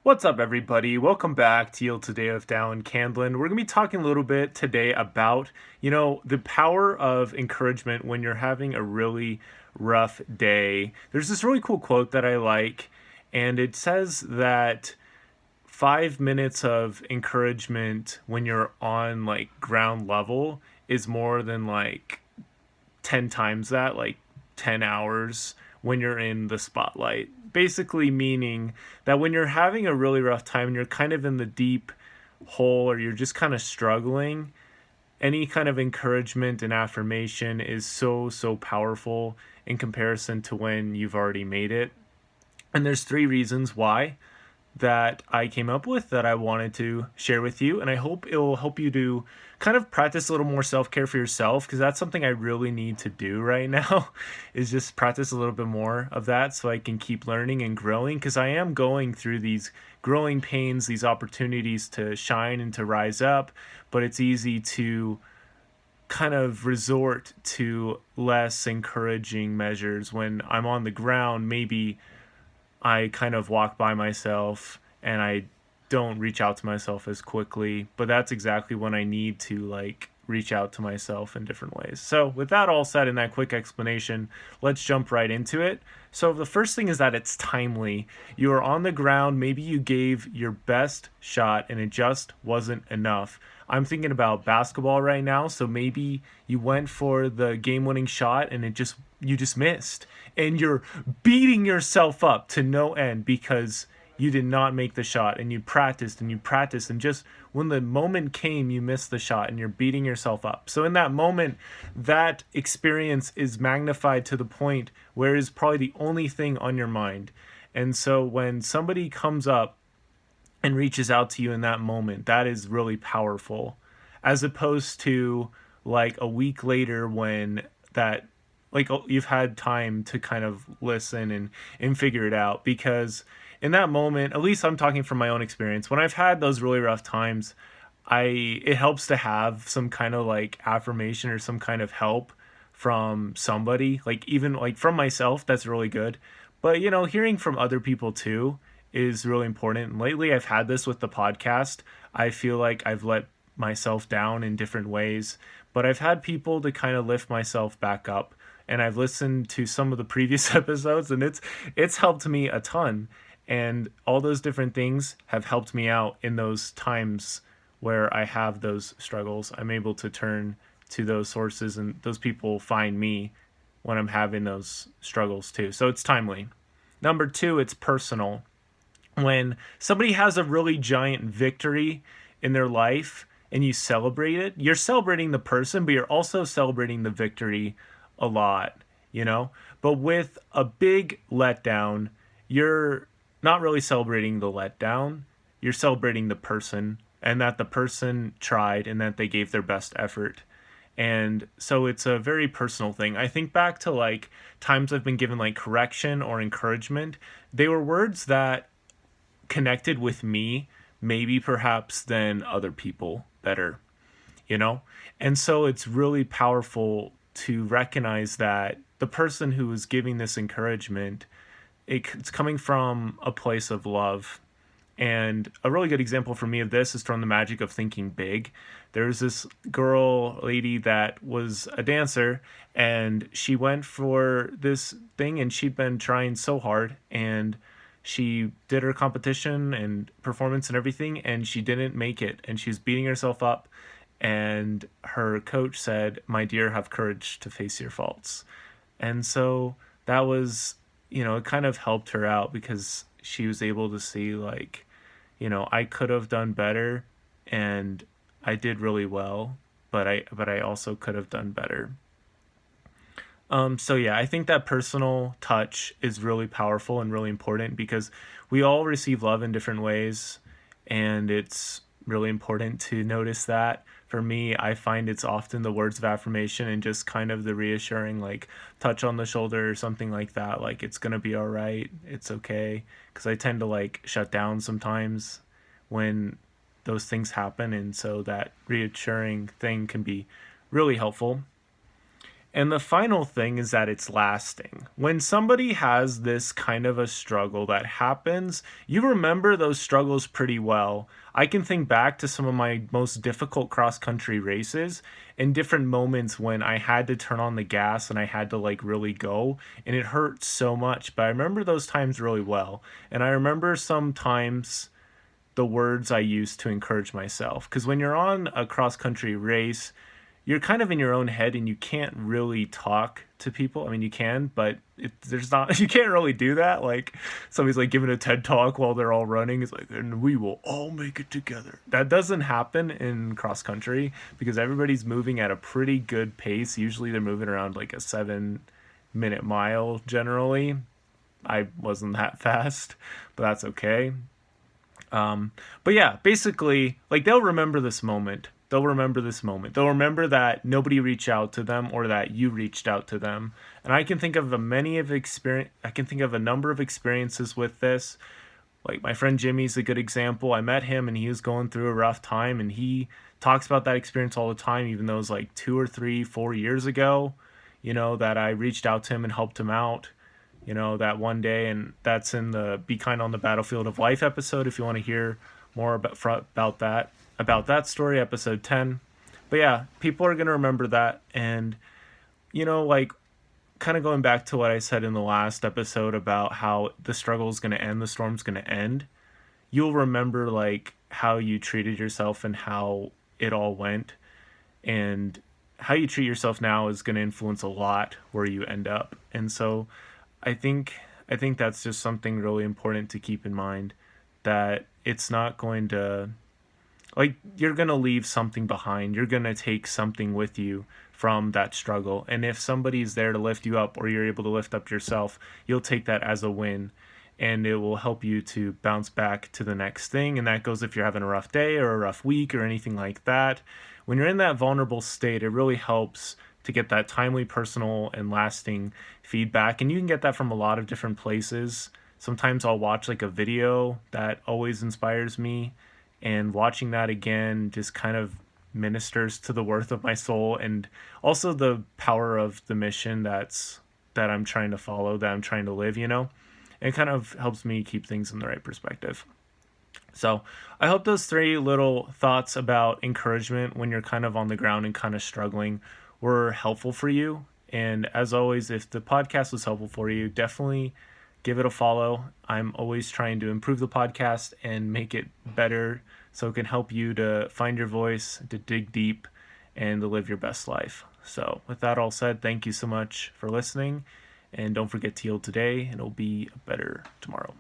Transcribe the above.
What's up, everybody? Welcome back to Yield Today with Dow and Candlin. We're going to be talking a little bit today about, the power of encouragement when you're having a really rough day. There's this really cool quote that I like, and it says that 5 minutes of encouragement when you're on like ground level is more than like 10 times that, like 10 hours when you're in the spotlight. Basically, meaning that when you're having a really rough time and you're kind of in the deep hole or you're just kind of struggling, any kind of encouragement and affirmation is so powerful in comparison to when you've already made it. And there's three reasons why that I came up with that I wanted to share with you. And I hope it will help you to kind of practice a little more self care for yourself, because that's something I really need to do right now is just practice a little bit more of that so I can keep learning and growing, because I am going through these growing pains, these opportunities to shine and to rise up. But it's easy to kind of resort to less encouraging measures when I'm on the ground. Maybe I kind of walk by myself and I don't reach out to myself as quickly, but that's exactly when I need to like reach out to myself in different ways. So, with that all said in that quick explanation, let's jump right into it. So, the first thing is that it's timely. You are on the ground, maybe you gave your best shot and it just wasn't enough. I'm thinking about basketball right now, so maybe you went for the game-winning shot and you just missed. And you're beating yourself up to no end because you did not make the shot, and you practiced and you practiced, and just when the moment came you missed the shot and you're beating yourself up. So in that moment, that experience is magnified to the point where it's probably the only thing on your mind. And so when somebody comes up and reaches out to you in that moment, that is really powerful, as opposed to like a week later when that, like, you've had time to kind of listen and figure it out. Because in that moment, at least I'm talking from my own experience, when I've had those really rough times, I it helps to have some kind of like affirmation or some kind of help from somebody, like even like from myself. That's really good. But hearing from other people too is really important. And lately I've had this with the podcast. I feel like I've let myself down in different ways, but I've had people to kind of lift myself back up. And I've listened to some of the previous episodes, and it's helped me a ton. And all those different things have helped me out in those times where I have those struggles. I'm able to turn to those sources, and those people find me when I'm having those struggles too. So it's timely. Number two, it's personal. When somebody has a really giant victory in their life and you celebrate it, you're celebrating the person, but you're also celebrating the victory a lot. But with a big letdown, you're not really celebrating the letdown. You're celebrating the person, and that the person tried and that they gave their best effort. And so it's a very personal thing. I think back to like times I've been given like correction or encouragement. They were words that connected with me, maybe perhaps than other people better, you know? And so it's really powerful to recognize that the person who is giving this encouragement, it's coming from a place of love. And a really good example for me of this is from The Magic of Thinking Big. There's this lady that was a dancer, and she went for this thing, and she'd been trying so hard, and she did her competition and performance and everything, and she didn't make it, and she's beating herself up. And her coach said, "My dear, have courage to face your faults." And so that was, it kind of helped her out, because she was able to see like, I could have done better, and I did really well, but I also could have done better. So yeah, I think that personal touch is really powerful and really important, because we all receive love in different ways, and it's really important to notice that. For me, I find it's often the words of affirmation and just kind of the reassuring, like touch on the shoulder or something like that, like it's gonna be all right, it's okay, because I tend to like shut down sometimes when those things happen, and so that reassuring thing can be really helpful. And the final thing is that it's lasting. When somebody has this kind of a struggle that happens, you remember those struggles pretty well. I can think back to some of my most difficult cross country races and different moments when I had to turn on the gas and I had to like really go, and it hurt so much. But I remember those times really well. And I remember sometimes the words I used to encourage myself. Because when you're on a cross country race, you're kind of in your own head and you can't really talk to people. I mean, you can, but there's not, you can't really do that. Like somebody's like giving a TED talk while they're all running. It's like, and we will all make it together. That doesn't happen in cross country because everybody's moving at a pretty good pace. Usually they're moving around like a 7-minute mile generally. I wasn't that fast, but that's okay. But yeah, basically, like they'll remember this moment. They'll remember this moment. They'll remember that nobody reached out to them or that you reached out to them. And I can think of I can think of a number of experiences with this. Like my friend Jimmy's a good example. I met him and he was going through a rough time and he talks about that experience all the time, even though it was like 2 or 3, 4 years ago, that I reached out to him and helped him out. That one day, and that's in the Be Kind on the Battlefield of Life episode if you want to hear more about that story, episode 10. But yeah, people are going to remember that. And, like kind of going back to what I said in the last episode about how the struggle is going to end, the storm's going to end, you'll remember like how you treated yourself and how it all went. And how you treat yourself now is going to influence a lot where you end up. And so I think that's just something really important to keep in mind, that it's not going to, like, you're going to leave something behind. You're going to take something with you from that struggle. And if somebody's there to lift you up or you're able to lift up yourself, you'll take that as a win and it will help you to bounce back to the next thing. And that goes if you're having a rough day or a rough week or anything like that. When you're in that vulnerable state, it really helps to get that timely, personal, and lasting feedback. And you can get that from a lot of different places. Sometimes I'll watch like a video that always inspires me, and watching that again just kind of ministers to the worth of my soul and also the power of the mission that I'm trying to follow, that I'm trying to live, and it kind of helps me keep things in the right perspective. So I hope those 3 little thoughts about encouragement when you're kind of on the ground and kind of struggling were helpful for you. And as always, if the podcast was helpful for you, definitely give it a follow. I'm always trying to improve the podcast and make it better so it can help you to find your voice, to dig deep, and to live your best life. So with that all said, thank you so much for listening. And don't forget to heal today, and it'll be a better tomorrow.